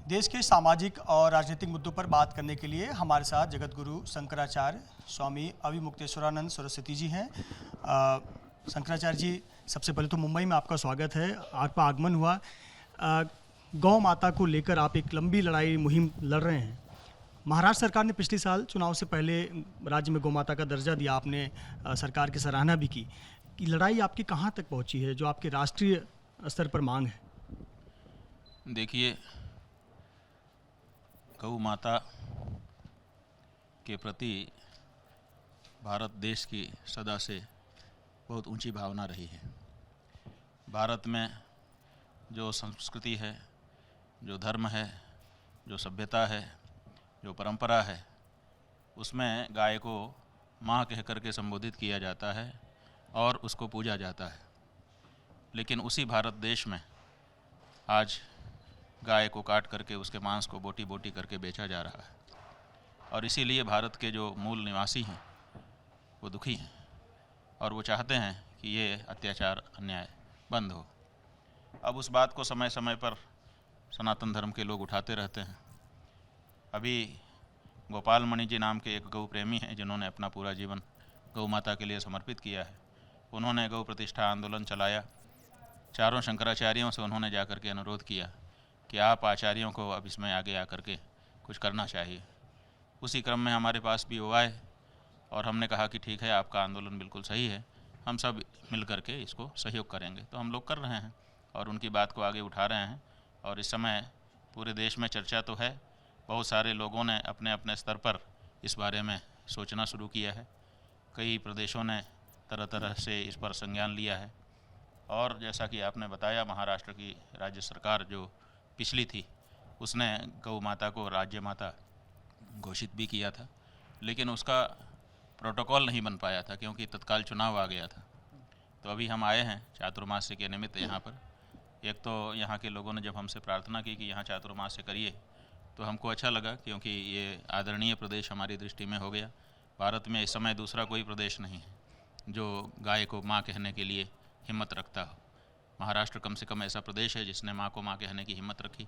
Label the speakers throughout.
Speaker 1: देश के सामाजिक और राजनीतिक मुद्दों पर बात करने के लिए हमारे साथ जगत गुरु शंकराचार्य स्वामी अविमुक्तेश्वरानंद सरस्वती जी हैं। शंकराचार्य जी, सबसे पहले तो मुंबई में आपका स्वागत है। आपका आगमन हुआ। गौ माता को लेकर आप एक लंबी लड़ाई मुहिम लड़ रहे हैं। महाराष्ट्र सरकार ने पिछले साल चुनाव से पहले राज्य में गौ माता का दर्जा दिया। आपने सरकार की सराहना भी की। कि लड़ाई आपकी कहाँ तक पहुँची है, जो आपके राष्ट्रीय स्तर पर मांग है?
Speaker 2: देखिए, गौ माता के प्रति भारत देश की सदा से बहुत ऊंची भावना रही है। भारत में जो संस्कृति है, जो धर्म है, जो सभ्यता है, जो परंपरा है, उसमें गाय को माँ कह कर के संबोधित किया जाता है और उसको पूजा जाता है। लेकिन उसी भारत देश में आज गाय को काट करके उसके मांस को बोटी बोटी करके बेचा जा रहा है। और इसीलिए भारत के जो मूल निवासी हैं वो दुखी हैं और वो चाहते हैं कि ये अत्याचार अन्याय बंद हो। अब उस बात को समय समय पर सनातन धर्म के लोग उठाते रहते हैं। अभी गोपाल मणि जी नाम के एक गौ प्रेमी हैं जिन्होंने अपना पूरा जीवन गौ माता के लिए समर्पित किया है। उन्होंने गौ प्रतिष्ठा आंदोलन चलाया। चारों शंकराचार्यों से उन्होंने जाकर के अनुरोध किया कि आप आचार्यों को अब इसमें आगे आकर के कुछ करना चाहिए। उसी क्रम में हमारे पास भी वो आए और हमने कहा कि ठीक है, आपका आंदोलन बिल्कुल सही है, हम सब मिल कर के इसको सहयोग करेंगे। तो हम लोग कर रहे हैं और उनकी बात को आगे उठा रहे हैं। और इस समय पूरे देश में चर्चा तो है। बहुत सारे लोगों ने अपने अपने स्तर पर इस बारे में सोचना शुरू किया है। कई प्रदेशों ने तरह तरह से इस पर संज्ञान लिया है। और जैसा कि आपने बताया, महाराष्ट्र की राज्य सरकार जो पिछली थी उसने गौ माता को राज्य माता घोषित भी किया था, लेकिन उसका प्रोटोकॉल नहीं बन पाया था क्योंकि तत्काल चुनाव आ गया था। तो अभी हम आए हैं चातुर्मास्य के निमित्त यहाँ पर। एक तो यहाँ के लोगों ने जब हमसे प्रार्थना की कि यहाँ चातुर्मास्य करिए, तो हमको अच्छा लगा क्योंकि ये आदरणीय प्रदेश हमारी दृष्टि में हो गया। भारत में इस समय दूसरा कोई प्रदेश नहीं है जो गाय को माँ कहने के लिए हिम्मत रखता हो। महाराष्ट्र कम से कम ऐसा प्रदेश है जिसने माँ को माँ कहने की हिम्मत रखी।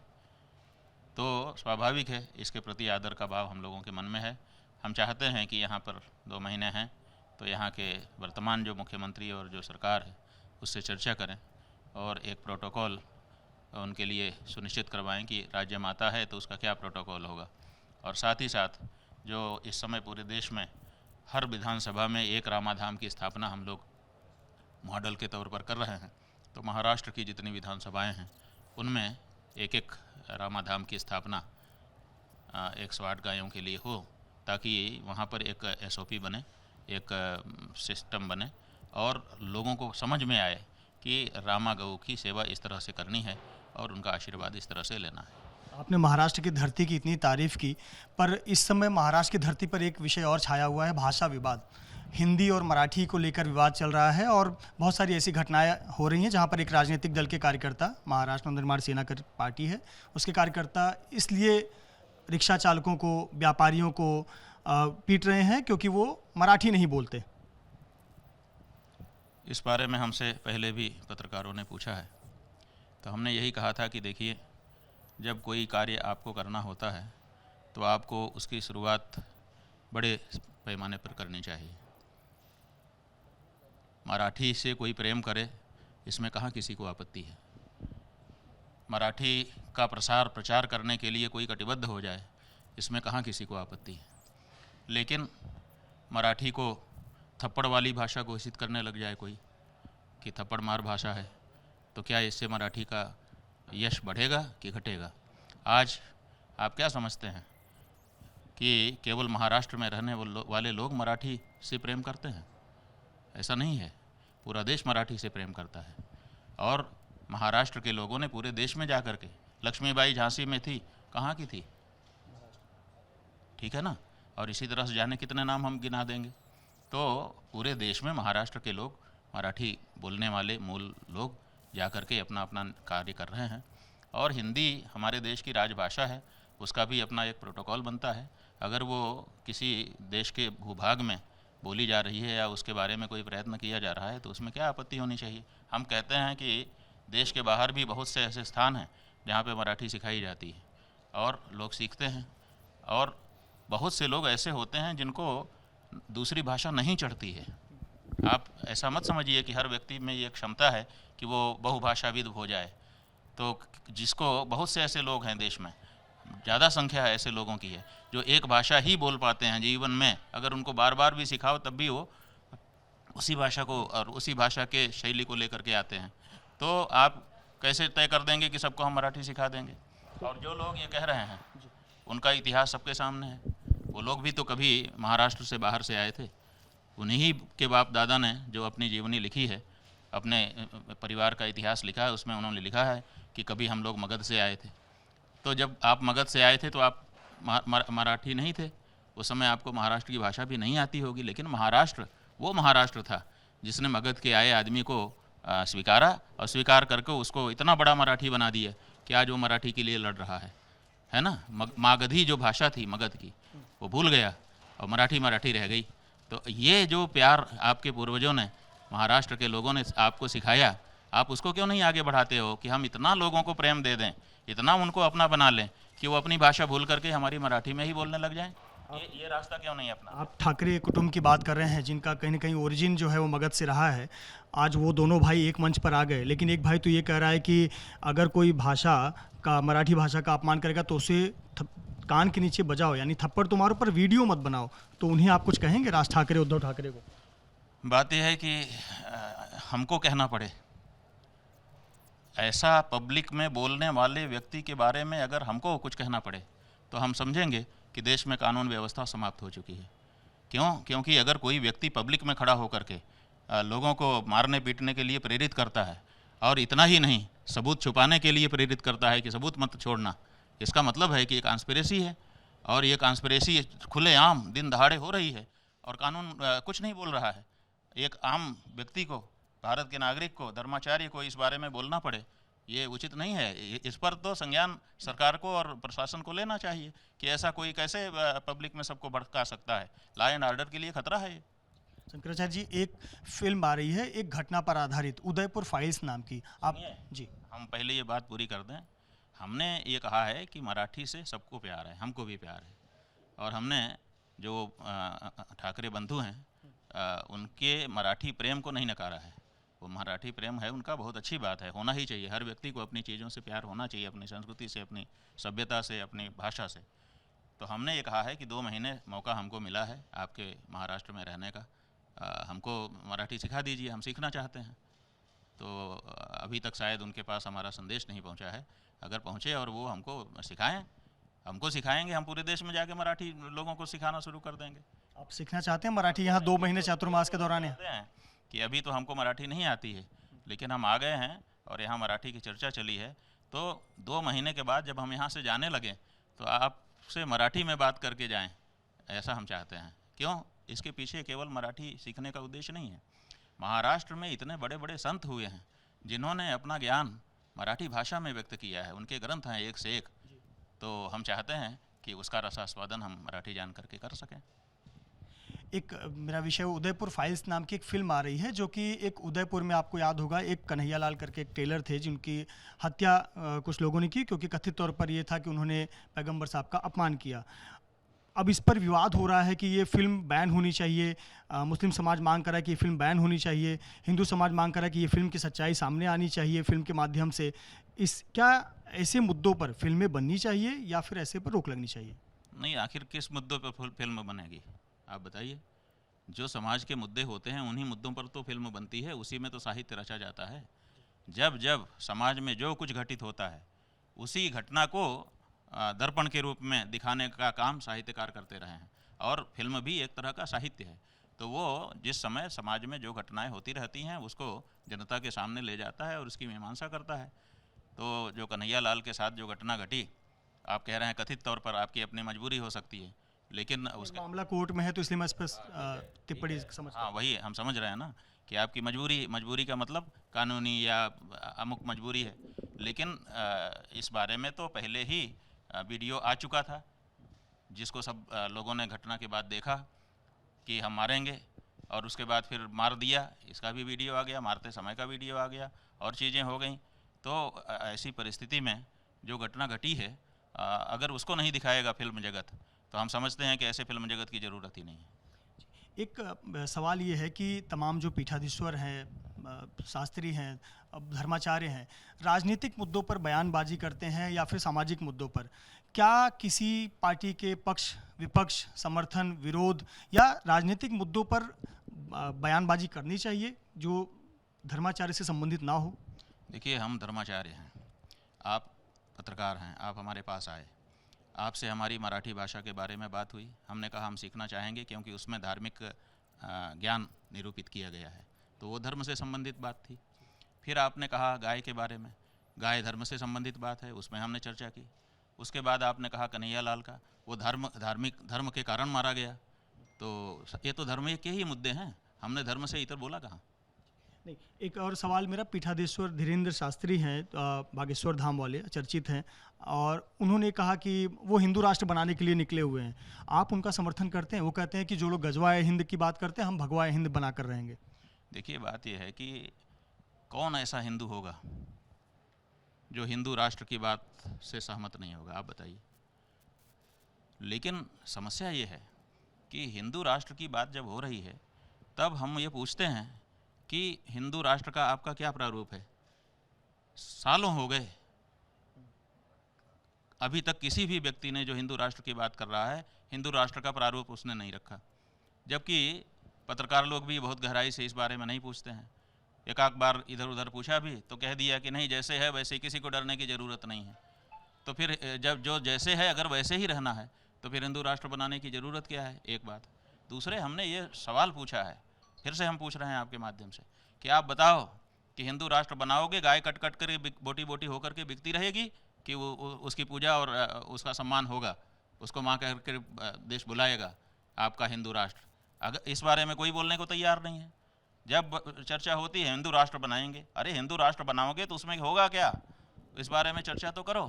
Speaker 2: तो स्वाभाविक है इसके प्रति आदर का भाव हम लोगों के मन में है। हम चाहते हैं कि यहाँ पर 2 महीने हैं तो यहाँ के वर्तमान जो मुख्यमंत्री और जो सरकार है उससे चर्चा करें और एक प्रोटोकॉल उनके लिए सुनिश्चित करवाएं कि राज्य माता है तो उसका क्या प्रोटोकॉल होगा। और साथ ही साथ जो इस समय पूरे देश में हर विधानसभा में एक रामाधाम की स्थापना हम लोग मॉडल के तौर पर कर रहे हैं, तो महाराष्ट्र की जितनी विधानसभाएं हैं उनमें एक एक रामाधाम की स्थापना 108 गायों के लिए हो, ताकि वहाँ पर एक SOP बने, एक सिस्टम बने और लोगों को समझ में आए कि रामा गौ की सेवा इस तरह से करनी है और उनका आशीर्वाद इस तरह से लेना है।
Speaker 1: आपने महाराष्ट्र की धरती की इतनी तारीफ की, पर इस समय महाराष्ट्र की धरती पर एक विषय और छाया हुआ है, भाषा विवाद। हिंदी और मराठी को लेकर विवाद चल रहा है और बहुत सारी ऐसी घटनाएं हो रही हैं जहां पर एक राजनीतिक दल के कार्यकर्ता, महाराष्ट्र नवनिर्माण सेना की पार्टी है, उसके कार्यकर्ता इसलिए रिक्शा चालकों को, व्यापारियों को पीट रहे हैं क्योंकि वो मराठी नहीं बोलते।
Speaker 2: इस बारे में हमसे पहले भी पत्रकारों ने पूछा है, तो हमने यही कहा था कि देखिए, जब कोई कार्य आपको करना होता है तो आपको उसकी शुरुआत बड़े पैमाने पर करनी चाहिए। मराठी से कोई प्रेम करे, इसमें कहाँ किसी को आपत्ति है। मराठी का प्रचार करने के लिए कोई कटिबद्ध हो जाए, इसमें कहाँ किसी को आपत्ति है। लेकिन मराठी को थप्पड़ वाली भाषा घोषित करने लग जाए कोई कि थप्पड़ मार भाषा है, तो क्या इससे मराठी का यश बढ़ेगा कि घटेगा? आज आप क्या समझते हैं कि केवल महाराष्ट्र में रहने वाले लोग मराठी से प्रेम करते हैं? ऐसा नहीं है। पूरा देश मराठी से प्रेम करता है। और महाराष्ट्र के लोगों ने पूरे देश में जा कर के, लक्ष्मीबाई झांसी में थी, कहाँ की थी? ठीक है ना। और इसी तरह से जाने कितने नाम हम गिना देंगे। तो पूरे देश में महाराष्ट्र के लोग, मराठी बोलने वाले मूल लोग जा कर के अपना अपना कार्य कर रहे हैं। और हिंदी हमारे देश की राजभाषा है, उसका भी अपना एक प्रोटोकॉल बनता है। अगर वो किसी देश के भूभाग में बोली जा रही है या उसके बारे में कोई प्रयत्न किया जा रहा है तो उसमें क्या आपत्ति होनी चाहिए। हम कहते हैं कि देश के बाहर भी बहुत से ऐसे स्थान हैं जहाँ पे मराठी सिखाई जाती है, और लोग सीखते हैं। और बहुत से लोग ऐसे होते हैं जिनको दूसरी भाषा नहीं चढ़ती है। आप ऐसा मत समझिए कि हर व्यक्ति में ये क्षमता है कि वो बहुभाषाविद हो जाए। तो जिसको, बहुत से ऐसे लोग हैं देश में, ज़्यादा संख्या है ऐसे लोगों की है जो एक भाषा ही बोल पाते हैं जीवन में। अगर उनको बार बार भी सिखाओ तब भी वो उसी भाषा को और उसी भाषा के शैली को लेकर के आते हैं। तो आप कैसे तय कर देंगे कि सबको हम मराठी सिखा देंगे? और जो लोग ये कह रहे हैं उनका इतिहास सबके सामने है। वो लोग भी तो कभी महाराष्ट्र से बाहर से आए थे। उन्हीं के बाप दादा ने जो अपनी जीवनी लिखी है, अपने परिवार का इतिहास लिखा है, उसमें उन्होंने लिखा है कि कभी हम लोग मगध से आए थे। तो जब आप मगध से आए थे तो आप मराठी नहीं थे, उस समय आपको महाराष्ट्र की भाषा भी नहीं आती होगी। लेकिन महाराष्ट्र वो महाराष्ट्र था जिसने मगध के आए आदमी को स्वीकारा और स्वीकार करके उसको इतना बड़ा मराठी बना दिया कि आज वो मराठी के लिए लड़ रहा है ना। मागधी जो भाषा थी मगध की वो भूल गया और मराठी रह गई। तो ये जो प्यार आपके पूर्वजों ने, महाराष्ट्र के लोगों ने आपको सिखाया, आप उसको क्यों नहीं आगे बढ़ाते हो कि हम इतना लोगों को प्रेम दे दें, इतना उनको अपना बना लें कि वो अपनी भाषा भूल करके हमारी मराठी में ही बोलने लग जाएं? ये रास्ता क्यों नहीं अपना?
Speaker 1: आप ठाकरे कुटुंब की बात कर रहे हैं जिनका कहीं ना कहीं ओरिजिन जो है वो मगध से रहा है। आज वो दोनों भाई एक मंच पर आ गए, लेकिन एक भाई तो ये कह रहा है कि अगर कोई भाषा का, मराठी भाषा का अपमान करेगा तो उसे कान के नीचे बजाओ, यानी थप्पड़ तो मारो पर वीडियो मत बनाओ। तो उन्हें आप कुछ कहेंगे, राज ठाकरे, उद्धव ठाकरे को?
Speaker 2: बात यह है कि हमको कहना पड़े, ऐसा पब्लिक में बोलने वाले व्यक्ति के बारे में अगर हमको कुछ कहना पड़े तो हम समझेंगे कि देश में कानून व्यवस्था समाप्त हो चुकी है। क्यों? क्योंकि अगर कोई व्यक्ति पब्लिक में खड़ा होकर के लोगों को मारने पीटने के लिए प्रेरित करता है, और इतना ही नहीं, सबूत छुपाने के लिए प्रेरित करता है कि सबूत मत छोड़ना, इसका मतलब है कि एक कॉन्स्पिरेसी है। और ये कॉन्स्पिरेसी खुलेआम दिन दहाड़े हो रही है और कानून कुछ नहीं बोल रहा है। एक आम व्यक्ति को, भारत के नागरिक को, धर्माचार्य को इस बारे में बोलना पड़े, ये उचित नहीं है। इस पर तो संज्ञान सरकार को और प्रशासन को लेना चाहिए कि ऐसा कोई कैसे पब्लिक में सबको भड़का सकता है। लॉ एंड ऑर्डर के लिए खतरा है ये।
Speaker 1: शंकराचार्य जी, एक फिल्म आ रही है एक घटना पर आधारित, उदयपुर फाइल्स नाम की। आप जी,
Speaker 2: हम पहले ये बात पूरी कर दें। हमने ये कहा है कि मराठी से सबको प्यार है, हमको भी प्यार है। और हमने जो ठाकरे बंधु हैं उनके मराठी प्रेम को नहीं नकारा है। वो मराठी प्रेम है उनका, बहुत अच्छी बात है, होना ही चाहिए। हर व्यक्ति को अपनी चीज़ों से प्यार होना चाहिए, अपनी संस्कृति से, अपनी सभ्यता से, अपनी भाषा से। तो हमने ये कहा है कि 2 महीने मौका हमको मिला है आपके महाराष्ट्र में रहने का, हमको मराठी सिखा दीजिए, हम सीखना चाहते हैं। तो अभी तक शायद उनके पास हमारा संदेश नहीं पहुंचा है। अगर पहुंचे और वो हमको सिखाएं, हमको सिखाएंगे, हम पूरे देश में जाके मराठी लोगों को सिखाना शुरू कर देंगे।
Speaker 1: आप सीखना चाहते हैं मराठी यहाँ 2 महीने चातुर्मास के दौरान?
Speaker 2: हैं कि अभी तो हमको मराठी नहीं आती है, लेकिन हम आ गए हैं और यहाँ मराठी की चर्चा चली है। तो 2 महीने के बाद जब हम यहाँ से जाने लगे तो आपसे मराठी में बात करके जाएं, ऐसा हम चाहते हैं। क्यों? इसके पीछे केवल मराठी सीखने का उद्देश्य नहीं है। महाराष्ट्र में इतने बड़े बड़े संत हुए हैं जिन्होंने अपना ज्ञान मराठी भाषा में व्यक्त किया है, उनके ग्रंथ हैं एक से एक। तो हम चाहते हैं कि उसका रसास्वादन हम मराठी जान करके कर सकें।
Speaker 1: एक मेरा विषय उदयपुर फाइल्स नाम की एक फिल्म आ रही है, जो कि एक उदयपुर में, आपको याद होगा, एक कन्हैयालाल करके एक टेलर थे जिनकी हत्या कुछ लोगों ने की, क्योंकि कथित तौर पर ये था कि उन्होंने पैगंबर साहब का अपमान किया। अब इस पर विवाद हो रहा है कि ये फिल्म बैन होनी चाहिए। मुस्लिम समाज मांग कर रहा है कि ये फिल्म बैन होनी चाहिए, हिंदू समाज मांग कर रहा है कि ये फिल्म की सच्चाई सामने आनी चाहिए फिल्म के माध्यम से। क्या ऐसे मुद्दों पर फिल्में बननी चाहिए या फिर ऐसे पर रोक लगनी चाहिए?
Speaker 2: नहीं, आखिर किस मुद्दों पर फिल्म बनेगी आप बताइए। जो समाज के मुद्दे होते हैं उन्हीं मुद्दों पर तो फिल्म बनती है, उसी में तो साहित्य रचा जाता है। जब जब समाज में जो कुछ घटित होता है उसी घटना को दर्पण के रूप में दिखाने का काम साहित्यकार करते रहे हैं, और फिल्म भी एक तरह का साहित्य है। तो वो जिस समय समाज में जो घटनाएं होती रहती हैं उसको जनता के सामने ले जाता है और उसकी मीमांसा करता है। तो जो कन्हैयालाल के साथ जो घटना घटी, आप कह रहे हैं कथित तौर पर आपकी अपनी मजबूरी हो सकती है, लेकिन उसका
Speaker 1: मामला कोर्ट में है तो इसलिए मैं इस पर टिप्पणी समझ।
Speaker 2: हाँ, वही हम समझ रहे हैं ना कि आपकी मजबूरी का मतलब कानूनी या अमुक मजबूरी है। लेकिन इस बारे में तो पहले ही वीडियो आ चुका था, जिसको सब लोगों ने घटना के बाद देखा कि हम मारेंगे, और उसके बाद फिर मार दिया, इसका भी वीडियो आ गया, मारते समय का वीडियो आ गया, और चीज़ें हो गई। तो ऐसी परिस्थिति में जो घटना घटी है अगर उसको नहीं दिखाएगा फिल्म जगत, तो हम समझते हैं कि ऐसे फिल्म जगत की ज़रूरत ही नहीं है।
Speaker 1: एक सवाल ये है कि तमाम जो पीठाधीश्वर हैं, शास्त्री हैं, अब धर्माचार्य हैं, राजनीतिक मुद्दों पर बयानबाजी करते हैं या फिर सामाजिक मुद्दों पर, क्या किसी पार्टी के पक्ष विपक्ष समर्थन विरोध या राजनीतिक मुद्दों पर बयानबाजी करनी चाहिए जो धर्माचार्य से संबंधित ना हो?
Speaker 2: देखिए, हम धर्माचार्य हैं, आप पत्रकार हैं, आप हमारे पास आए, आपसे हमारी मराठी भाषा के बारे में बात हुई, हमने कहा हम सीखना चाहेंगे क्योंकि उसमें धार्मिक ज्ञान निरूपित किया गया है, तो वो धर्म से संबंधित बात थी। फिर आपने कहा गाय के बारे में, गाय धर्म से संबंधित बात है, उसमें हमने चर्चा की। उसके बाद आपने कहा कन्हैया लाल का, वो धार्मिक धर्म के कारण मारा गया, तो ये तो धर्म के ही मुद्दे हैं, हमने धर्म से इतर बोला कहाँ।
Speaker 1: नहीं, एक और सवाल मेरा, पीठाधीश्वर धीरेन्द्र शास्त्री हैं, बागेश्वर धाम वाले चर्चित हैं, और उन्होंने कहा कि वो हिंदू राष्ट्र बनाने के लिए निकले हुए हैं, आप उनका समर्थन करते हैं? वो कहते हैं कि जो लोग गजवाए हिंद की बात करते हैं, हम भगवाए हिंद बनाकर रहेंगे।
Speaker 2: देखिए, बात यह है कि कौन ऐसा हिंदू होगा जो हिंदू राष्ट्र की बात से सहमत नहीं होगा, आप बताइए। लेकिन समस्या ये है कि हिंदू राष्ट्र की बात जब हो रही है, तब हम ये पूछते हैं कि हिंदू राष्ट्र का आपका क्या प्रारूप है। सालों हो गए, अभी तक किसी भी व्यक्ति ने जो हिंदू राष्ट्र की बात कर रहा है, हिंदू राष्ट्र का प्रारूप उसने नहीं रखा। जबकि पत्रकार लोग भी बहुत गहराई से इस बारे में नहीं पूछते हैं। एक आध बार इधर उधर पूछा भी तो कह दिया कि नहीं, जैसे है वैसे, किसी को डरने की ज़रूरत नहीं है। तो फिर जब जो जैसे है अगर वैसे ही रहना है, तो फिर हिंदू राष्ट्र बनाने की ज़रूरत क्या है? एक बात। दूसरे, हमने ये सवाल पूछा है, फिर से हम पूछ रहे हैं आपके माध्यम से, कि आप बताओ कि हिंदू राष्ट्र बनाओगे, गाय कट कट कर बोटी बोटी होकर के बिकती रहेगी, कि वो उसकी पूजा और उसका सम्मान होगा, उसको माँ कह कर देश बुलाएगा आपका हिंदू राष्ट्र? अगर इस बारे में कोई बोलने को तैयार नहीं है। जब चर्चा होती है हिंदू राष्ट्र बनाएंगे, अरे हिंदू राष्ट्र बनाओगे तो उसमें होगा क्या, इस बारे में चर्चा तो करो।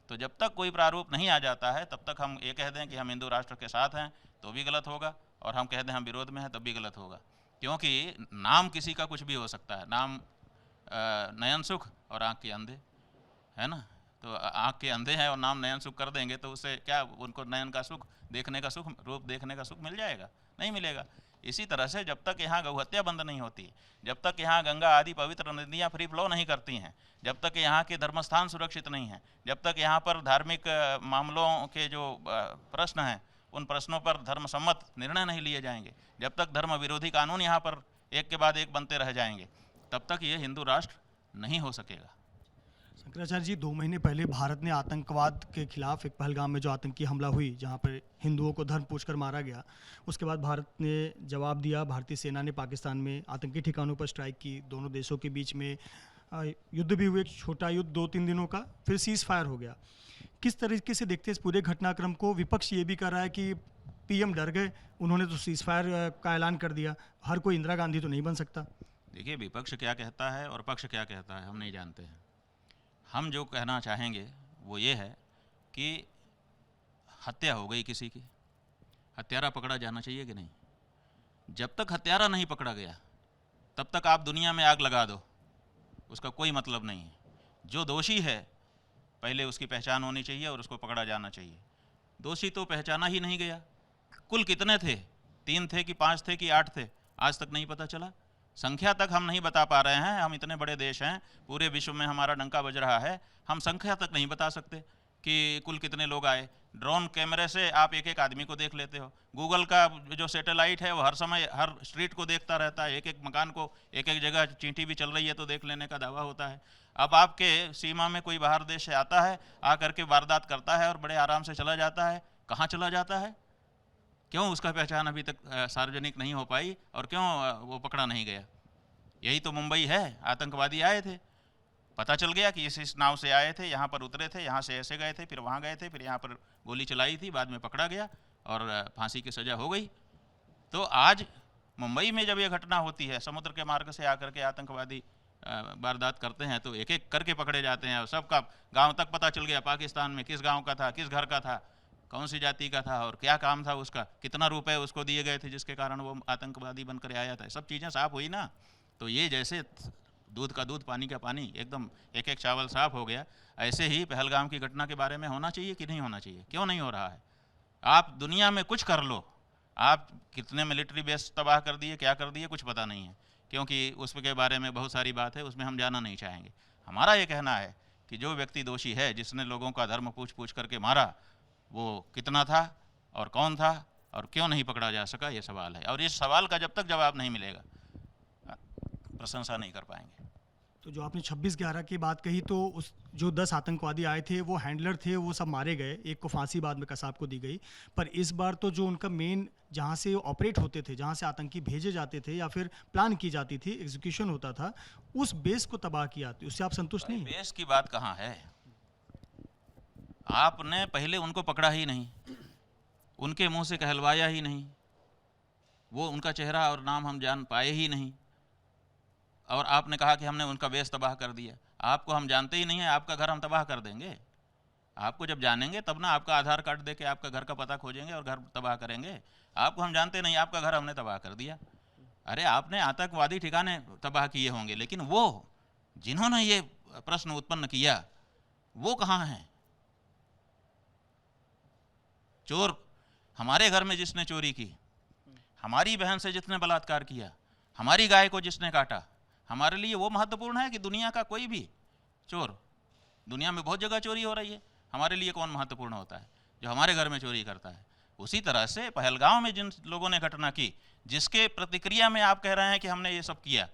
Speaker 2: तो जब तक कोई प्रारूप नहीं आ जाता है, तब तक हम ये कह दें कि हम हिंदू राष्ट्र के साथ हैं तो भी गलत होगा, और हम कह दें हम विरोध में हैं तब भी गलत होगा। क्योंकि नाम किसी का कुछ भी हो सकता है, नाम नयन सुख और आँख के अंधे, है ना। तो आँख के अंधे हैं और नाम नयन सुख कर देंगे तो उससे क्या उनको नयन का सुख, देखने का सुख, रूप देखने का सुख मिल जाएगा? नहीं मिलेगा। इसी तरह से जब तक यहाँ गौहत्या बंद नहीं होती, जब तक यहाँ गंगा आदि पवित्र नदियाँ फ्री फ्लो नहीं करती हैं, जब तक यहाँ के धर्मस्थान सुरक्षित नहीं हैं, जब तक यहाँ पर धार्मिक मामलों के जो प्रश्न हैं उन प्रश्नों पर धर्मसम्मत निर्णय नहीं लिए जाएंगे, जब तक धर्म विरोधी कानून यहाँ पर एक के बाद एक बनते रह जाएंगे, तब तक ये हिंदू राष्ट्र नहीं हो सकेगा।
Speaker 1: शंकराचार्य जी, 2 महीने पहले भारत ने आतंकवाद के खिलाफ, एक पहलगाम में जो आतंकी हमला हुई जहां पर हिंदुओं को धर्म पूछकर मारा गया, उसके बाद भारत ने जवाब दिया। भारतीय सेना ने पाकिस्तान में आतंकी ठिकानों पर स्ट्राइक की, दोनों देशों के बीच में युद्ध भी हुए, एक छोटा युद्ध 2-3 दिनों का, फिर सीज फायर हो गया। किस तरीके से देखते हैं इस पूरे घटनाक्रम को? विपक्ष ये भी कर रहा है कि पीएम डर गए, उन्होंने तो सीज फायर का ऐलान कर दिया, हर कोई इंदिरा गांधी तो नहीं बन सकता।
Speaker 2: देखिए, विपक्ष क्या कहता है और पक्ष क्या कहता है हम नहीं जानते हैं। हम जो कहना चाहेंगे वो ये है कि हत्या हो गई किसी की, हत्यारा पकड़ा जाना चाहिए कि नहीं? जब तक हत्यारा नहीं पकड़ा गया तब तक आप दुनिया में आग लगा दो, उसका कोई मतलब नहीं है। जो दोषी है पहले उसकी पहचान होनी चाहिए और उसको पकड़ा जाना चाहिए। दोषी तो पहचाना ही नहीं गया। कुल कितने थे? 3 थे कि 5 थे कि 8 थे? आज तक नहीं पता चला। संख्या तक हम नहीं बता पा रहे हैं। हम इतने बड़े देश हैं, पूरे विश्व में हमारा डंका बज रहा है, हम संख्या तक नहीं बता सकते कि कुल कितने लोग आए। ड्रोन कैमरे से आप एक एक आदमी को देख लेते हो। गूगल का जो सैटेलाइट है वो हर समय हर स्ट्रीट को देखता रहता है, एक एक मकान को, एक एक जगह चींटी भी चल रही है तो देख लेने का दावा होता है। अब आपके सीमा में कोई बाहर देश से आता है, आकर के वारदात करता है और बड़े आराम से चला जाता है। कहाँ चला जाता है? क्यों उसका पहचान अभी तक सार्वजनिक नहीं हो पाई और क्यों वो पकड़ा नहीं गया? यही तो मुंबई है। आतंकवादी आए थे, पता चल गया कि इस नाव से आए थे, यहाँ पर उतरे थे, यहाँ से ऐसे गए थे, फिर वहाँ गए थे, फिर यहाँ पर गोली चलाई थी, बाद में पकड़ा गया और फांसी की सज़ा हो गई। तो आज मुंबई में जब ये घटना होती है, समुद्र के मार्ग से आकर के आतंकवादी वारदात करते हैं तो एक एक करके पकड़े जाते हैं और सबका गांव तक पता चल गया पाकिस्तान में किस गांव का था, किस घर का था, कौन सी जाति का था और क्या काम था उसका, कितना रुपए उसको दिए गए थे जिसके कारण वो आतंकवादी बनकर आया था। सब चीज़ें साफ हुई ना। तो ये जैसे दूध का दूध, पानी का पानी, एकदम एक एक चावल साफ हो गया। ऐसे ही पहलगाम की घटना के बारे में होना चाहिए कि नहीं होना चाहिए? क्यों नहीं हो रहा है? आप दुनिया में कुछ कर लो, आप कितने मिलिट्री बेस तबाह कर दिए, क्या कर दिए, कुछ पता नहीं है, क्योंकि उसके बारे में बहुत सारी बात है, उसमें हम जाना नहीं चाहेंगे। हमारा ये कहना है कि जो व्यक्ति दोषी है, जिसने लोगों का धर्म पूछ पूछ करके मारा, वो कितना था और कौन था और क्यों नहीं पकड़ा जा सका, ये सवाल है। और इस सवाल का जब तक जवाब नहीं मिलेगा, प्रशंसा नहीं कर पाएंगे।
Speaker 1: तो जो आपने 26/11 की बात कही, तो उस जो 10 आतंकवादी आए थे, वो हैंडलर थे, वो सब मारे गए, एक को फांसी बाद में कसाब को दी गई। पर इस बार तो जो उनका मेन, जहाँ से ऑपरेट होते थे, जहाँ से आतंकी भेजे जाते थे या फिर प्लान की जाती थी, एग्जीक्यूशन होता था, उस बेस को तबाह किया। उससे आप संतुष्ट नहीं?
Speaker 2: बेस की बात कहाँ है? आपने पहले उनको पकड़ा ही नहीं, उनके मुंह से कहलवाया ही नहीं, वो उनका चेहरा और नाम हम जान पाए ही नहीं, और आपने कहा कि हमने उनका बेस तबाह कर दिया। आपको हम जानते ही नहीं है, आपका घर हम तबाह कर देंगे? आपको जब जानेंगे तब ना आपका आधार कार्ड दे के आपका घर का पता खोजेंगे और घर तबाह करेंगे। आपको हम जानते नहीं, आपका घर हमने तबाह कर दिया। अरे आपने आतंकवादी ठिकाने तबाह किए होंगे, लेकिन वो जिन्होंने ये प्रश्न उत्पन्न किया वो कहाँ हैं? चोर हमारे घर में जिसने चोरी की, हमारी बहन से जिसने बलात्कार किया, हमारी गाय को जिसने काटा, हमारे लिए वो महत्वपूर्ण है कि दुनिया का कोई भी चोर? दुनिया में बहुत जगह चोरी हो रही है, हमारे लिए कौन महत्वपूर्ण होता है? जो हमारे घर में चोरी करता है। उसी तरह से पहलगाम में जिन लोगों ने घटना की, जिसके प्रतिक्रिया में आप कह रहे हैं कि हमने ये सब किया,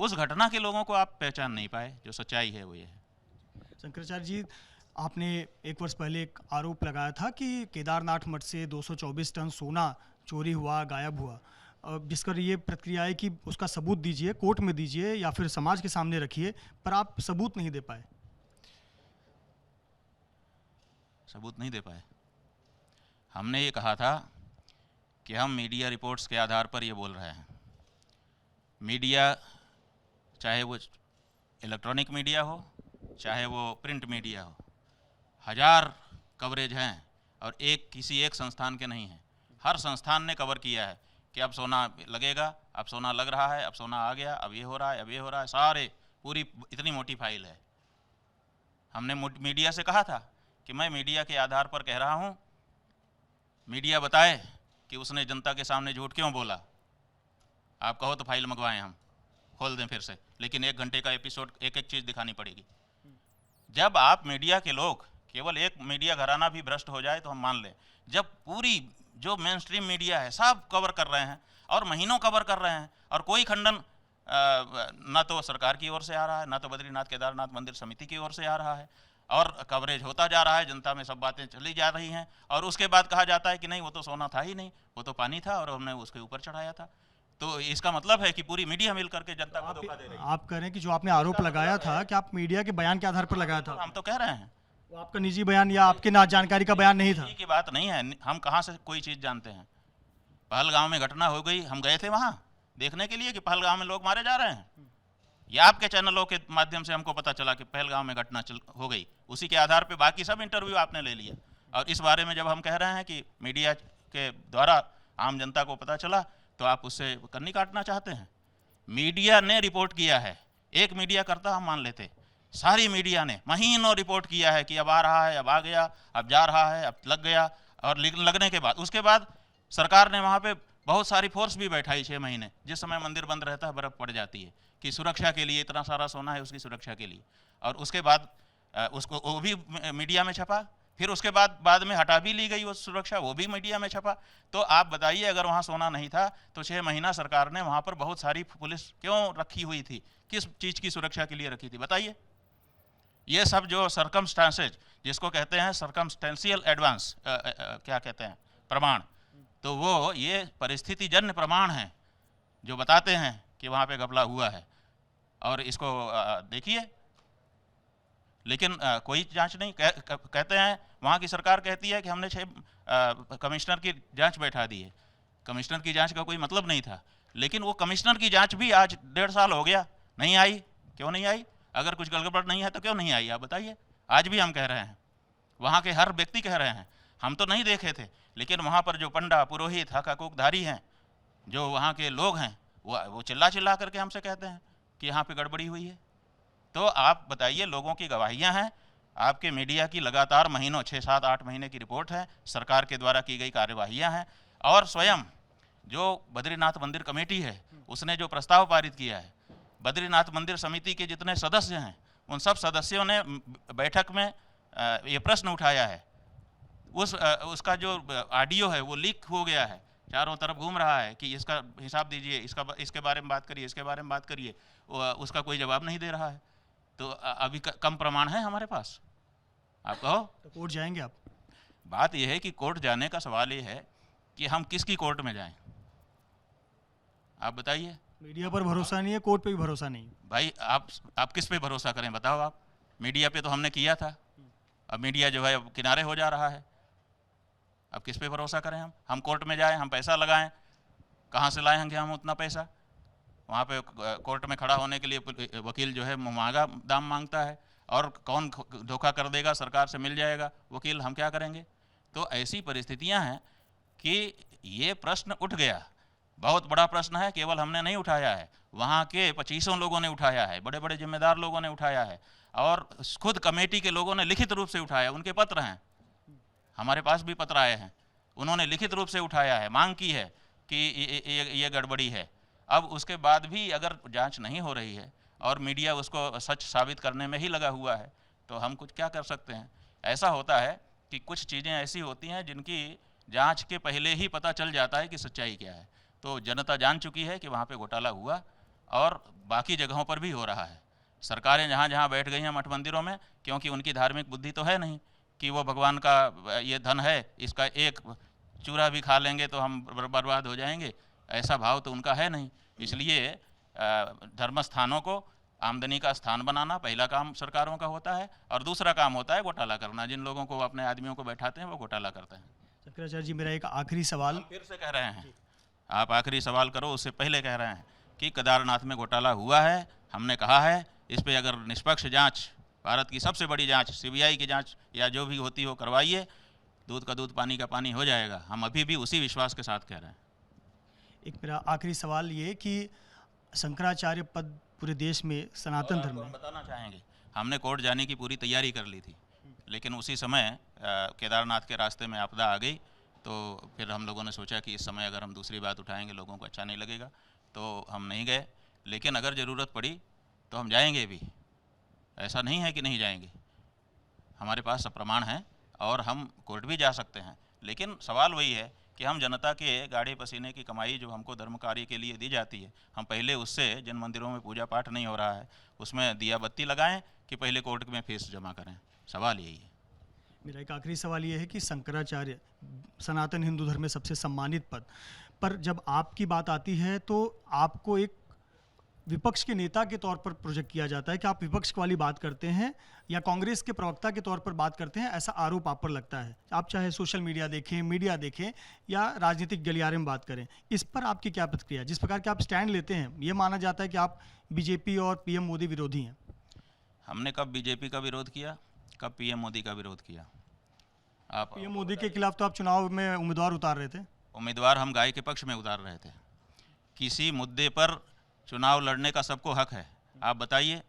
Speaker 2: उस घटना के लोगों को आप पहचान नहीं पाए। जो सच्चाई है वो ये है।
Speaker 1: शंकराचार्य जी, आपने 1 वर्ष पहले एक आरोप लगाया था कि केदारनाथ मठ से 224 टन सोना चोरी हुआ, गायब हुआ, जिसका ये प्रक्रिया है कि उसका सबूत दीजिए, कोर्ट में दीजिए या फिर समाज के सामने रखिए, पर आप सबूत नहीं दे पाए।
Speaker 2: सबूत नहीं दे पाए। हमने ये कहा था कि हम मीडिया रिपोर्ट्स के आधार पर ये बोल रहे हैं। मीडिया, चाहे वो इलेक्ट्रॉनिक मीडिया हो, चाहे वो प्रिंट मीडिया हो, 1000 कवरेज हैं और किसी एक संस्थान के नहीं हैं। हर संस्थान ने कवर किया है कि अब सोना लगेगा, अब सोना लग रहा है, अब सोना आ गया, अब ये हो रहा है, अब ये हो रहा है, सारे पूरी इतनी मोटी फाइल है। हमने मीडिया से कहा था कि मैं मीडिया के आधार पर कह रहा हूँ, मीडिया बताए कि उसने जनता के सामने झूठ क्यों बोला। आप कहो तो फाइल मंगवाएं, हम खोल दें फिर से, लेकिन 1 घंटे का एपिसोड, एक एक चीज़ दिखानी पड़ेगी। जब आप मीडिया के लोग, केवल एक मीडिया घराना भी भ्रष्ट हो जाए तो हम मान लें, जब पूरी जो मेन स्ट्रीम मीडिया है सब कवर कर रहे हैं और महीनों कवर कर रहे हैं और कोई खंडन ना तो सरकार की ओर से आ रहा है, ना तो बद्रीनाथ केदारनाथ मंदिर समिति की ओर से आ रहा है, और कवरेज होता जा रहा है, जनता में सब बातें चली जा रही हैं, और उसके बाद कहा जाता है कि नहीं वो तो सोना था ही नहीं, वो तो पानी था और हमने उसके ऊपर चढ़ाया था। तो इसका मतलब है कि पूरी मीडिया मिल करके जनता को धोखा दे रही है।
Speaker 1: आप कह रहे हैं कि जो आपने आरोप लगाया था कि आप मीडिया के बयान के आधार पर लगाया था,
Speaker 2: हम तो कह रहे हैं
Speaker 1: वो आपका निजी बयान या आपके ना जानकारी का बयान नहीं था।
Speaker 2: की बात नहीं है, हम कहाँ से कोई चीज़ जानते हैं? पहलगाम में घटना हो गई, हम गए थे वहाँ देखने के लिए कि पहलगाम में लोग मारे जा रहे हैं, या आपके चैनलों के माध्यम से हमको पता चला कि पहलगाम में घटना हो गई, उसी के आधार पे बाकी सब इंटरव्यू आपने ले लिया। और इस बारे में जब हम कह रहे हैं कि मीडिया के द्वारा आम जनता को पता चला, तो आप उससे कन्नी काटना चाहते हैं। मीडिया ने रिपोर्ट किया है, एक मीडिया करता हम मान लेते, सारी मीडिया ने महीनों रिपोर्ट किया है कि अब आ रहा है, अब आ गया, अब जा रहा है, अब लग गया, और लगने के बाद उसके बाद सरकार ने वहाँ पे बहुत सारी फोर्स भी बैठाई 6 महीने, जिस समय मंदिर बंद रहता है, बर्फ़ पड़ जाती है, कि सुरक्षा के लिए इतना सारा सोना है, उसकी सुरक्षा के लिए। और उसके बाद उसको वो भी मीडिया में छपा, फिर उसके बाद में हटा भी ली गई वो सुरक्षा, वो भी मीडिया में छपा। तो आप बताइए, अगर वहाँ सोना नहीं था तो 6 महीना सरकार ने वहाँ पर बहुत सारी पुलिस क्यों रखी हुई थी, किस चीज़ की सुरक्षा के लिए रखी थी, बताइए। ये सब जो सर्कमस्टांसेज, जिसको कहते हैं सर्कमस्टेंशियल एडवांस, क्या कहते हैं, प्रमाण, तो वो ये परिस्थिति जन्य प्रमाण हैं जो बताते हैं कि वहाँ पे घपला हुआ है, और इसको देखिए। लेकिन कोई जांच नहीं, कहते हैं वहाँ की सरकार कहती है कि हमने 6 कमिश्नर की जांच बैठा दी है। कमिश्नर की जांच का कोई मतलब नहीं था, लेकिन वो कमिश्नर की जांच भी आज 1.5 साल हो गया, नहीं आई। क्यों नहीं आई? अगर कुछ गड़बड़ नहीं है तो क्यों नहीं आई, आप बताइए। आज भी हम कह रहे हैं, वहाँ के हर व्यक्ति कह रहे हैं, हम तो नहीं देखे थे, लेकिन वहाँ पर जो पंडा, पुरोहित, हकाकुकधारी हैं, जो वहाँ के लोग हैं, वो चिल्ला चिल्ला करके हमसे कहते हैं कि यहाँ पे गड़बड़ी हुई है? तो आप बताइए, लोगों की गवाहियाँ हैं, आपके मीडिया की लगातार महीनों 6, 7, 8 महीने की रिपोर्ट है, सरकार के द्वारा की गई कार्यवाहियाँ हैं, और स्वयं जो बद्रीनाथ मंदिर कमेटी है उसने जो प्रस्ताव पारित किया है, बद्रीनाथ मंदिर समिति के जितने सदस्य हैं उन सब सदस्यों ने बैठक में ये प्रश्न उठाया है। उसका जो ऑडियो है वो लीक हो गया है, चारों तरफ घूम रहा है कि इसका हिसाब दीजिए, इसके बारे में बात करिए, इसके बारे में बात करिए। उसका कोई जवाब नहीं दे रहा है। तो अभी कम प्रमाण है हमारे पास, आप कहो।
Speaker 1: तो कोर्ट जाएंगे आप?
Speaker 2: बात यह है कि कोर्ट जाने का सवाल ये है कि हम किसकी कोर्ट में जाएं, आप बताइए।
Speaker 1: मीडिया पर भरोसा नहीं है, कोर्ट पे भी भरोसा नहीं।
Speaker 2: भाई आप किस पे भरोसा करें, बताओ आप। मीडिया पे तो हमने किया था, अब मीडिया जो है अब किनारे हो जा रहा है, अब किस पे भरोसा करें हम कोर्ट में जाएं, हम पैसा लगाएं, कहाँ से लाए होंगे हम उतना पैसा? वहाँ पे कोर्ट में खड़ा होने के लिए वकील जो है महंगा दाम मांगता है, और कौन धोखा कर देगा, सरकार से मिल जाएगा वकील, हम क्या करेंगे? तो ऐसी परिस्थितियाँ हैं कि ये प्रश्न उठ गया, बहुत बड़ा प्रश्न है, केवल हमने नहीं उठाया है, वहाँ के 25 लोगों ने उठाया है, बड़े बड़े जिम्मेदार लोगों ने उठाया है, और खुद कमेटी के लोगों ने लिखित रूप से उठाया, उनके पत्र हैं, हमारे पास भी पत्र आए हैं, उन्होंने लिखित रूप से उठाया है, मांग की है कि ये गड़बड़ी है। अब उसके बाद भी अगर जांच नहीं हो रही है और मीडिया उसको सच साबित करने में ही लगा हुआ है, तो हम कुछ क्या कर सकते हैं? ऐसा होता है कि कुछ चीज़ें ऐसी होती हैं जिनकी जांच के पहले ही पता चल जाता है कि सच्चाई क्या है। तो जनता जान चुकी है कि वहाँ पे घोटाला हुआ, और बाकी जगहों पर भी हो रहा है। सरकारें जहाँ जहाँ बैठ गई हैं मठ मंदिरों में, क्योंकि उनकी धार्मिक बुद्धि तो है नहीं कि वो भगवान का ये धन है, इसका एक चूरा भी खा लेंगे तो हम बर्बाद हो जाएंगे, ऐसा भाव तो उनका है नहीं। इसलिए धर्म स्थानों को आमदनी का स्थान बनाना पहला काम सरकारों का होता है, और दूसरा काम होता है घोटाला करना। जिन लोगों को अपने आदमियों को बैठाते हैं वो घोटाला करते हैं।
Speaker 1: शंकराचार्य जी, मेरा एक आखिरी सवाल।
Speaker 2: हम फिर से कह रहे हैं, आप आखिरी सवाल करो, उससे पहले कह रहे हैं कि केदारनाथ में घोटाला हुआ है, हमने कहा है, इस पर अगर निष्पक्ष जांच, भारत की सबसे बड़ी जांच, सीबीआई की जांच या जो भी होती हो करवाइए, दूध का दूध पानी का पानी हो जाएगा। हम अभी भी उसी विश्वास के साथ कह रहे हैं।
Speaker 1: एक मेरा आखिरी सवाल ये कि शंकराचार्य पद पूरे देश में सनातन धर्म में,
Speaker 2: बताना चाहेंगे, हमने कोर्ट जाने की पूरी तैयारी कर ली थी, लेकिन उसी समय केदारनाथ के रास्ते में आपदा आ गई, तो फिर हम लोगों ने सोचा कि इस समय अगर हम दूसरी बात उठाएंगे लोगों को अच्छा नहीं लगेगा, तो हम नहीं गए। लेकिन अगर ज़रूरत पड़ी तो हम जाएंगे भी, ऐसा नहीं है कि नहीं जाएंगे, हमारे पास सब प्रमाण हैं और हम कोर्ट भी जा सकते हैं। लेकिन सवाल वही है कि हम जनता के गाढ़े पसीने की कमाई जो हमको धर्म कार्य के लिए दी जाती है, हम पहले उससे, जिन मंदिरों में पूजा पाठ नहीं हो रहा है उसमें दिया बत्ती लगाएं कि पहले कोर्ट में फीस जमा करें? सवाल यही है।
Speaker 1: मेरा एक आखिरी सवाल ये है कि शंकराचार्य सनातन हिंदू धर्म में सबसे सम्मानित पद, पर जब आपकी बात आती है तो आपको एक विपक्ष के नेता के तौर पर प्रोजेक्ट किया जाता है कि आप विपक्ष वाली बात करते हैं या कांग्रेस के प्रवक्ता के तौर पर बात करते हैं, ऐसा आरोप आप पर लगता है। आप चाहे सोशल मीडिया देखें, मीडिया देखें या राजनीतिक गलियारे में बात करें, इस पर आपकी क्या प्रतिक्रिया? जिस प्रकार के आप स्टैंड लेते हैं, ये माना जाता है कि आप बीजेपी और पीएम मोदी विरोधी हैं।
Speaker 2: हमने कब बीजेपी का विरोध किया, कब पीएम मोदी का विरोध किया? आप
Speaker 1: पीएम मोदी के खिलाफ तो आप चुनाव में उम्मीदवार उतार रहे थे।
Speaker 2: उम्मीदवार हम गाय के पक्ष में उतार रहे थे। किसी मुद्दे पर चुनाव लड़ने का सबको हक है। आप बताइए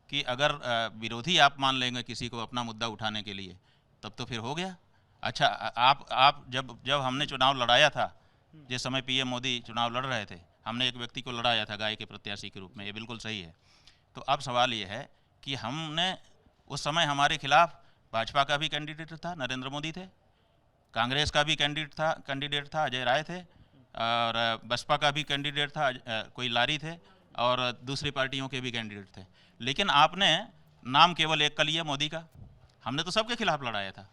Speaker 2: कि अगर विरोधी आप मान लेंगे किसी को अपना मुद्दा उठाने के लिए, तब तो फिर हो गया। अच्छा, आप जब हमने चुनाव लड़ाया था, जिस समय पीएम मोदी चुनाव लड़ रहे थे, हमने एक व्यक्ति को लड़ाया था गाय के प्रत्याशी के रूप में, ये बिल्कुल सही है। तो अब सवाल ये है कि हमने उस समय, हमारे खिलाफ भाजपा का भी कैंडिडेट था, नरेंद्र मोदी थे, कांग्रेस का भी कैंडिडेट था अजय राय थे, और बसपा का भी कैंडिडेट था कोई लारी थे, और दूसरी पार्टियों के भी कैंडिडेट थे। लेकिन आपने नाम केवल एक का लिया, मोदी का। हमने तो सबके खिलाफ लड़ाया था,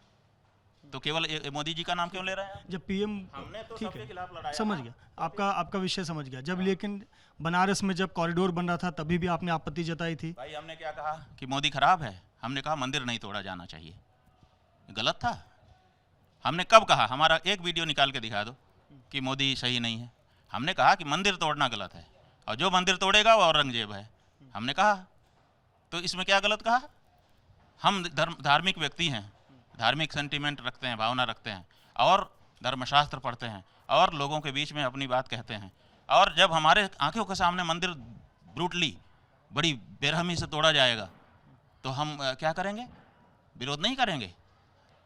Speaker 2: तो केवल मोदी जी का नाम क्यों ले रहे हैं?
Speaker 1: जब पीएम,
Speaker 2: हमने तो
Speaker 1: ठीक
Speaker 2: सबके
Speaker 1: है,
Speaker 2: खिलाफ लड़ाया।
Speaker 1: समझ गया, आपका विषय समझ गया। जब लेकिन बनारस में जब कॉरिडोर बन रहा था तभी भी आपने आपत्ति जताई थी।
Speaker 2: भाई हमने क्या कहा कि मोदी खराब है? हमने कहा मंदिर नहीं तोड़ा जाना चाहिए। गलत था? हमने कब कहा? हमारा एक वीडियो निकाल के दिखा दो कि मोदी सही नहीं है। हमने कहा कि मंदिर तोड़ना गलत है, और जो मंदिर तोड़ेगा वो औरंगजेब है, हमने कहा। तो इसमें क्या गलत कहा? हम धार्मिक व्यक्ति हैं, धार्मिक सेंटीमेंट रखते हैं, भावना रखते हैं, और धर्मशास्त्र पढ़ते हैं, और लोगों के बीच में अपनी बात कहते हैं। और जब हमारे आंखों के सामने मंदिर ब्रूटली बड़ी बेरहमी से तोड़ा जाएगा तो हम क्या करेंगे? विरोध नहीं करेंगे,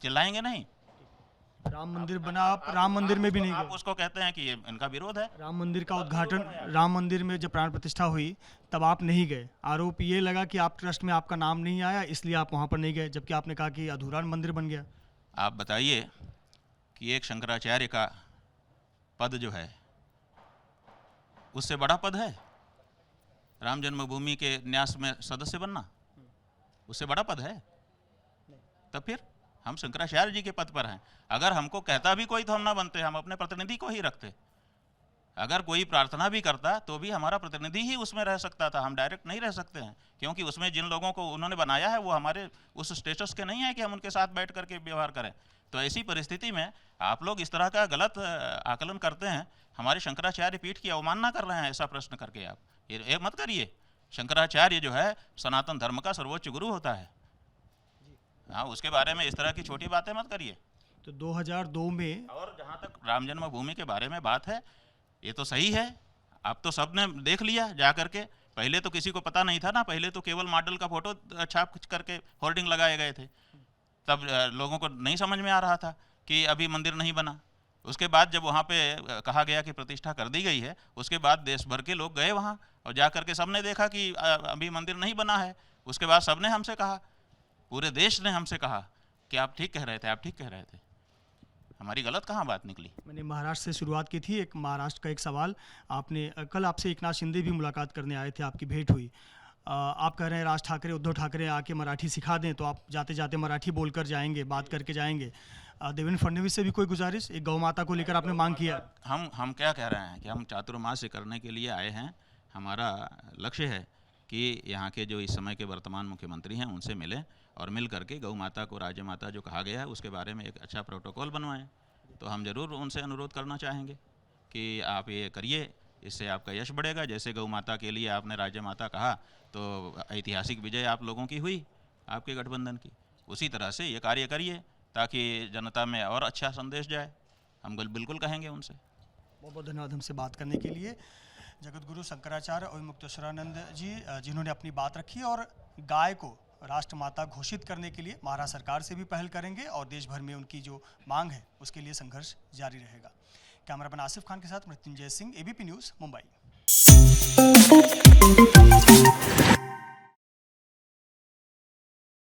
Speaker 2: चिल्लाएंगे नहीं।
Speaker 1: राम मंदिर बना, आप राम मंदिर में भी नहीं
Speaker 2: आप
Speaker 1: गए।
Speaker 2: उसको कहते हैं कि ये इनका विरोध है।
Speaker 1: राम मंदिर का उद्घाटन, राम मंदिर में जब प्राण प्रतिष्ठा हुई तब आप नहीं गए। आरोप ये लगा कि आप ट्रस्ट में आपका नाम नहीं आया, इसलिए आप वहाँ पर नहीं गए, जबकि आपने कहा कि अधूरा मंदिर बन गया।
Speaker 2: आप बताइए कि एक शंकराचार्य का पद जो है उससे बड़ा पद है राम जन्मभूमि के न्यास में सदस्य बनना? उससे बड़ा पद है? तब फिर हम शंकराचार्य जी के पद पर हैं। अगर हमको कहता भी कोई तो हम ना बनते, हम अपने प्रतिनिधि को ही रखते। अगर कोई प्रार्थना भी करता तो भी हमारा प्रतिनिधि ही उसमें रह सकता था, हम डायरेक्ट नहीं रह सकते हैं, क्योंकि उसमें जिन लोगों को उन्होंने बनाया है वो हमारे उस स्टेटस के नहीं है कि हम उनके साथ बैठ करके व्यवहार करें। तो ऐसी परिस्थिति में आप लोग इस तरह का गलत आकलन करते हैं, हमारे शंकराचार्य पीठ की अवमानना कर रहे हैं ऐसा प्रश्न करके। आप ये मत करिए। शंकराचार्य जो है सनातन धर्म का सर्वोच्च गुरु होता है। हाँ, उसके बारे में इस तरह की छोटी बातें मत करिए।
Speaker 1: तो 2002 में,
Speaker 2: और जहाँ तक राम जन्मभूमि के बारे में बात है, ये तो सही है। आप तो सबने देख लिया जा करके। पहले तो किसी को पता नहीं था ना, पहले तो केवल मॉडल का फोटो छाप करके होर्डिंग लगाए गए थे, तब लोगों को नहीं समझ में आ रहा था कि अभी मंदिर नहीं बना। उसके बाद जब वहाँ पे कहा गया कि प्रतिष्ठा कर दी गई है, उसके बाद देश भर के लोग गए वहाँ और जा करके सबने देखा कि अभी मंदिर नहीं बना है। उसके बाद सबने हमसे कहा, पूरे देश ने हमसे कहा कि आप ठीक कह रहे थे, आप ठीक कह रहे थे। हमारी गलत कहाँ बात निकली?
Speaker 1: मैंने महाराष्ट्र से शुरुआत की थी। एक महाराष्ट्र का एक सवाल, आपने कल आपसे एकनाथ शिंदे भी मुलाकात करने आए थे, आपकी भेंट हुई। आप कह रहे हैं राज ठाकरे, उद्धव ठाकरे आके मराठी सिखा दें, तो आप जाते जाते मराठी बोलकर जाएंगे, बात करके जाएंगे। देवेंद्र फडणवीस से भी कोई गुजारिश, एक गौ माता को लेकर आपने मांग किया?
Speaker 2: हम क्या कह रहे हैं कि हम चातुर्मास्य करने के लिए आए हैं। हमारा लक्ष्य है कि यहाँ के जो इस समय के वर्तमान मुख्यमंत्री हैं उनसे मिलें और मिल करके गौ माता को राज्य माता जो कहा गया है उसके बारे में एक अच्छा प्रोटोकॉल बनवाएं। तो हम ज़रूर उनसे अनुरोध करना चाहेंगे कि आप ये करिए, इससे आपका यश बढ़ेगा। जैसे गौ माता के लिए आपने राज्य माता कहा तो ऐतिहासिक विजय आप लोगों की हुई, आपके गठबंधन की। उसी तरह से ये कार्य करिए ताकि जनता में और अच्छा संदेश जाए। हम बिल्कुल कहेंगे उनसे।
Speaker 1: बहुत बहुत धन्यवाद हमसे बात करने के लिए। जगत गुरु शंकराचार्य अविमुक्तेश्वरानंद जी, जिन्होंने अपनी बात रखी और गाय को राष्ट्र माता घोषित करने के लिए महाराष्ट्र सरकार से भी पहल करेंगे और देश भर में उनकी जो मांग है उसके लिए संघर्ष जारी रहेगा। कैमरामैन आसिफ खान के साथ मृत्युंजय सिंह, एबीपी न्यूज़, मुंबई।